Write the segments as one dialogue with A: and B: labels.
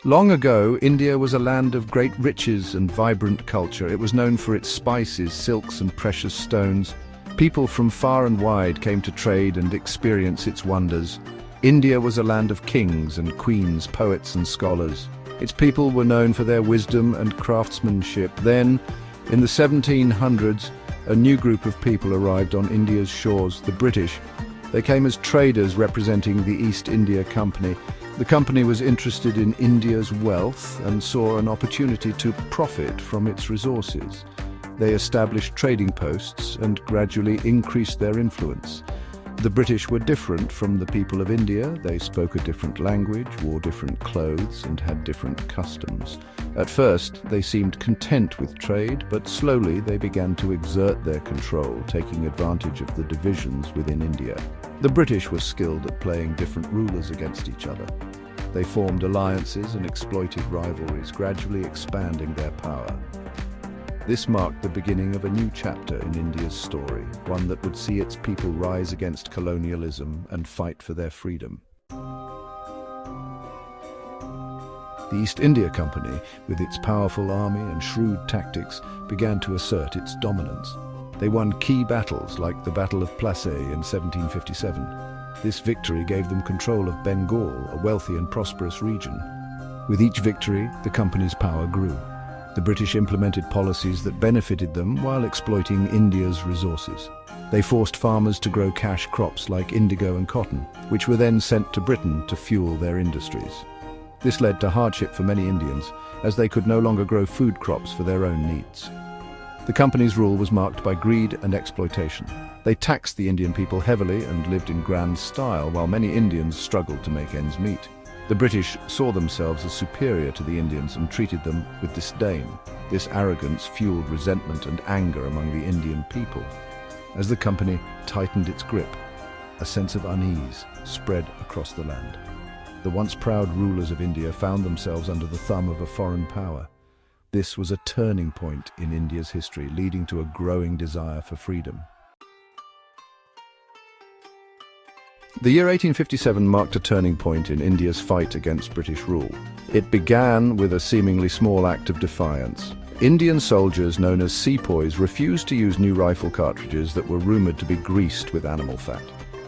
A: Long ago, India was a land of great riches and vibrant culture. It was known for its spices, silks and precious stones. People from far and wide came to trade and experience its wonders. India was a land of kings and queens, poets and scholars. Its people were known for their wisdom and craftsmanship. Then, in the 1700s, a new group of people arrived on India's shores, the British. They came as traders representing the East India Company. The company was interested in India's wealth and saw an opportunity to profit from its resources. They established trading posts and gradually increased their influence. The British were different from the people of India. They spoke a different language, wore different clothes, and had different customs. At first, they seemed content with trade, but slowly they began to exert their control, taking advantage of the divisions within India. The British were skilled at playing different rulers against each other. They formed alliances and exploited rivalries, gradually expanding their power. This marked the beginning of a new chapter in India's story, one that would see its people rise against colonialism and fight for their freedom. The East India Company, with its powerful army and shrewd tactics, began to assert its dominance. They won key battles like the Battle of Plassey in 1757. This victory gave them control of Bengal, a wealthy and prosperous region. With each victory, the company's power grew. The British implemented policies that benefited them while exploiting India's resources. They forced farmers to grow cash crops like indigo and cotton, which were then sent to Britain to fuel their industries. This led to hardship for many Indians, as they could no longer grow food crops for their own needs. The company's rule was marked by greed and exploitation. They taxed the Indian people heavily and lived in grand style, while many Indians struggled to make ends meet. The British saw themselves as superior to the Indians and treated them with disdain. This arrogance fueled resentment and anger among the Indian people. As the company tightened its grip, a sense of unease spread across the land. The once proud rulers of India found themselves under the thumb of a foreign power. This was a turning point in India's history, leading to a growing desire for freedom. The year 1857 marked a turning point in India's fight against British rule. It began with a seemingly small act of defiance. Indian soldiers known as sepoys refused to use new rifle cartridges that were rumored to be greased with animal fat.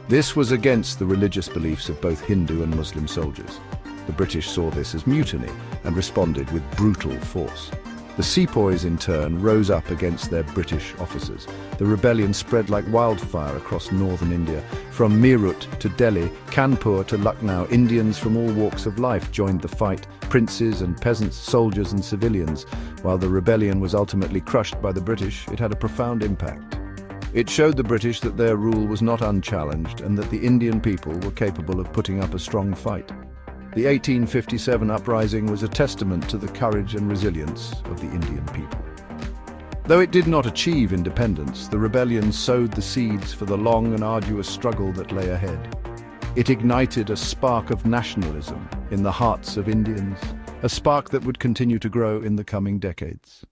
A: This was against the religious beliefs of both Hindu and Muslim soldiers. The British saw this as mutiny and responded with brutal force. The sepoys, in turn, rose up against their British officers. The rebellion spread like wildfire across northern India. From Meerut to Delhi, Kanpur to Lucknow, Indians from all walks of life joined the fight, princes and peasants, soldiers and civilians. While the rebellion was ultimately crushed by the British, it had a profound impact. It showed the British that their rule was not unchallenged and that the Indian people were capable of putting up a strong fight. The 1857 uprising was a testament to the courage and resilience of the Indian people. Though it did not achieve independence, the rebellion sowed the seeds for the long and arduous struggle that lay ahead. It ignited a spark of nationalism in the hearts of Indians, a spark that would continue to grow in the coming decades.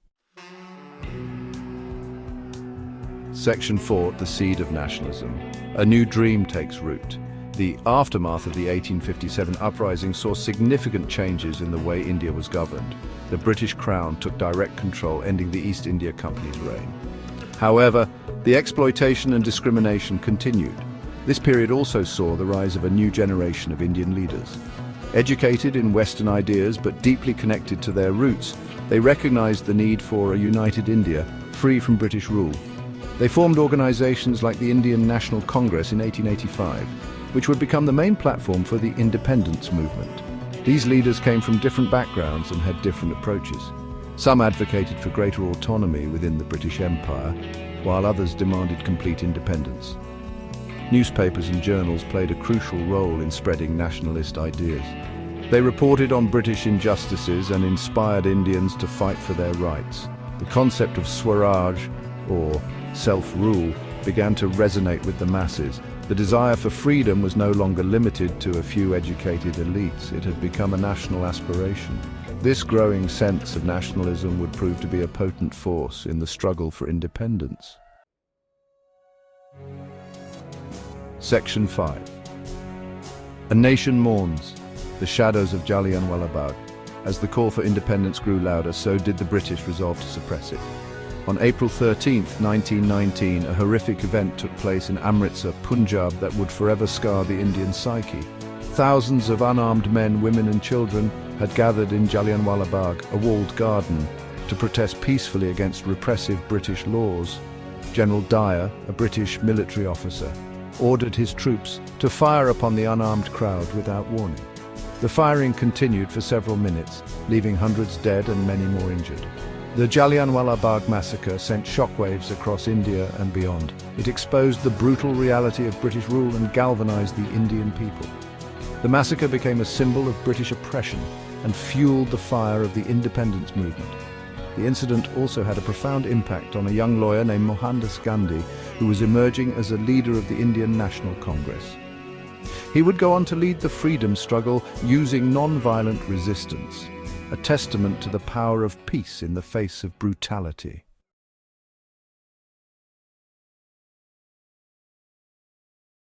A: Section 4, The Seed of Nationalism. A new dream takes root. The aftermath of the 1857 uprising saw significant changes in the way India was governed. The British Crown took direct control, ending the East India Company's reign. However, the exploitation and discrimination continued. This period also saw the rise of a new generation of Indian leaders. Educated in Western ideas but deeply connected to their roots, they recognized the need for a united India, free from British rule. They formed organizations like the Indian National Congress in 1885, which would become the main platform for the independence movement. These leaders came from different backgrounds and had different approaches. Some advocated for greater autonomy within the British Empire, while others demanded complete independence. Newspapers and journals played a crucial role in spreading nationalist ideas. They reported on British injustices and inspired Indians to fight for their rights. The concept of Swaraj, or self-rule, began to resonate with the masses. The desire for freedom was no longer limited to a few educated elites. It had become a national aspiration. This growing sense of nationalism would prove to be a potent force in the struggle for independence. Section 5. A nation mourns. The shadows of Jallianwala Bagh. As the call for independence grew louder, so did the British resolve to suppress it. On April 13, 1919, a horrific event took place in Amritsar, Punjab, that would forever scar the Indian psyche. Thousands of unarmed men, women and children had gathered in Jallianwala Bagh, a walled garden, to protest peacefully against repressive British laws. General Dyer, a British military officer, ordered his troops to fire upon the unarmed crowd without warning. The firing continued for several minutes, leaving hundreds dead and many more injured. The Jallianwala Bagh massacre sent shockwaves across India and beyond. It exposed the brutal reality of British rule and galvanized the Indian people. The massacre became a symbol of British oppression and fueled the fire of the independence movement. The incident also had a profound impact on a young lawyer named Mahatma Gandhi, who was emerging as a leader of the Indian National Congress. He would go on to lead the freedom struggle using non-violent resistance, a testament to the power of peace in the face of brutality.